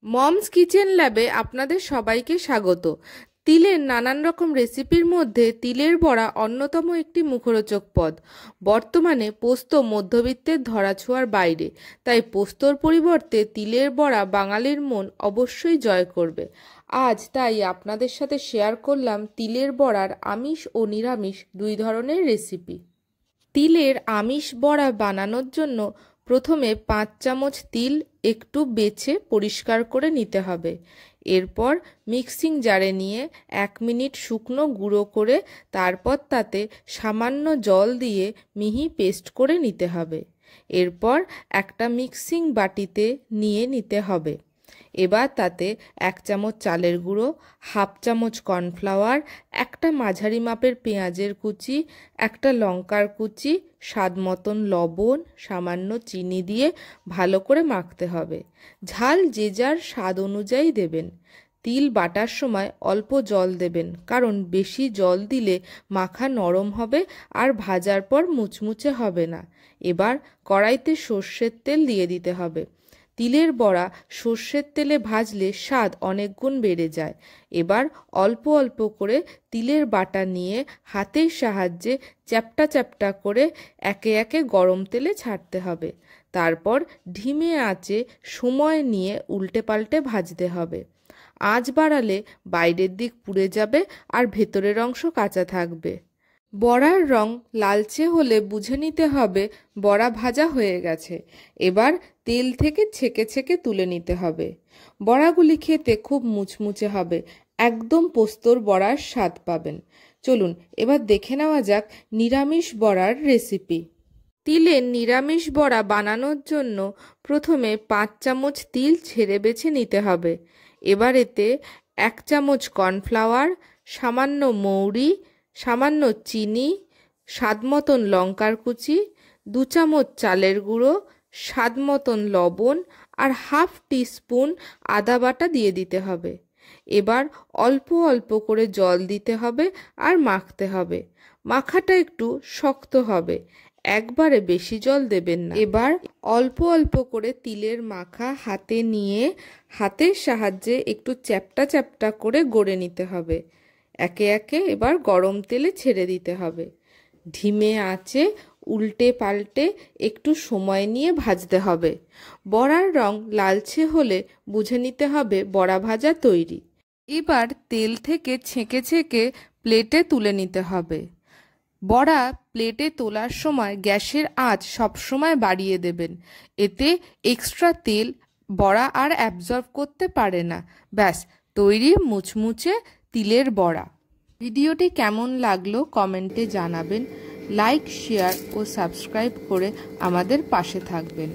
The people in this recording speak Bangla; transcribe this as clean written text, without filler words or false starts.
মমস কিচেন ল্যাবে আপনাদের সবাইকে স্বাগত। তিলের নানান রকম রেসিপির মধ্যে তিলের বড়া অন্যতম একটি মুখরোচক পদ। বর্তমানে পোস্ত মধ্যবিত্তের ধরাছোঁয়ার বাইরে, তাই পোস্তর পরিবর্তে তিলের বড়া বাঙালির মন অবশ্যই জয় করবে। আজ তাই আপনাদের সাথে শেয়ার করলাম তিলের বড়ার আমিষ ও নিরামিষ দুই ধরনের রেসিপি। তিলের আমিষ বড়া বানানোর জন্য প্রথমে 5 চামচ তিল একটু বেছে পরিষ্কার করে নিতে হবে। এরপর মিক্সিং জারে নিয়ে 1 মিনিট শুকনো গুঁড়ো করে তারপর তাতে সামান্য জল দিয়ে মিহি পেস্ট করে নিতে হবে। এরপর একটা মিক্সিং বাটিতে নিয়ে নিতে হবে। এবার তাতে 1 চামচ চালের গুঁড়ো, হাফ চামচ কর্নফ্লাওয়ার, একটা মাঝারি মাপের পেঁয়াজের কুচি, একটা লঙ্কার কুচি, স্বাদ মতন লবণ, সামান্য চিনি দিয়ে ভালো করে মাখতে হবে। ঝাল যে যার স্বাদ অনুযায়ী দেবেন। তিল বাটার সময় অল্প জল দেবেন, কারণ বেশি জল দিলে মাখা নরম হবে আর ভাজার পর মুচমুচে হবে না। এবার কড়াইতে সর্ষের তেল দিয়ে দিতে হবে। তিলের বড়া সর্ষের তেলে ভাজলে স্বাদ অনেক গুণ বেড়ে যায়। এবার অল্প অল্প করে তিলের বাটা নিয়ে হাতের সাহায্যে চ্যাপটা চ্যাপটা করে একে একে গরম তেলে ছাড়তে হবে। তারপর ধিমে আঁচে সময় নিয়ে উল্টে পাল্টে ভাজতে হবে। আঁচ বাড়ালে বাইরের দিক পুড়ে যাবে আর ভেতরের অংশ কাঁচা থাকবে। বড়ার রং লালচে হলে বুঝে নিতে হবে বড়া ভাজা হয়ে গেছে। এবার তেল থেকে ছেঁকে ছেঁকে তুলে নিতে হবে। বড়াগুলি খেতে খুব মুচমুচে হবে, একদম পোস্তর বড়ার স্বাদ পাবেন। চলুন এবার দেখে নেওয়া যাক নিরামিষ বড়ার রেসিপি। তিলের নিরামিষ বড়া বানানোর জন্য প্রথমে 5 চামচ তিল ছেড়ে বেছে নিতে হবে। এবার এতে 1 চামচ কর্নফ্লাওয়ার, সামান্য মৌরি, সামান্য চিনি, স্বাদ মতন লঙ্কার কুচি, 2 চামচ চালের গুঁড়ো, স্বাদ মতন লবণ আর হাফ টিস্পুন আদা বাটা দিয়ে দিতে হবে। এবার অল্প অল্প করে জল দিতে হবে আর মাখতে হবে। মাখাটা একটু শক্ত হবে, একবারে বেশি জল দেবেন না। এবার অল্প অল্প করে তিলের মাখা হাতে নিয়ে হাতের সাহায্যে একটু চ্যাপটা চ্যাপটা করে গড়ে নিতে হবে। একে একে এবার গরম তেলে ছেড়ে দিতে হবে। ধিমে আঁচে উল্টে পাল্টে একটু সময় নিয়ে ভাজতে হবে। বড়ার রং লালচে হলে বুঝে নিতে হবে বড়া ভাজা তৈরি। এবার তেল থেকে ছেঁকে ছেঁকে প্লেটে তুলে নিতে হবে। বড়া প্লেটে তোলার সময় গ্যাসের আঁচ সবসময় বাড়িয়ে দেবেন, এতে এক্সট্রা তেল বড়া আর অ্যাবজর্ব করতে পারে না। ব্যাস তৈরি মুচমুচে তিলের বড়া। ভিডিওটি কেমন লাগলো কমেন্টে জানাবেন। লাইক, শেয়ার ও সাবস্ক্রাইব করে আমাদের পাশে থাকবেন।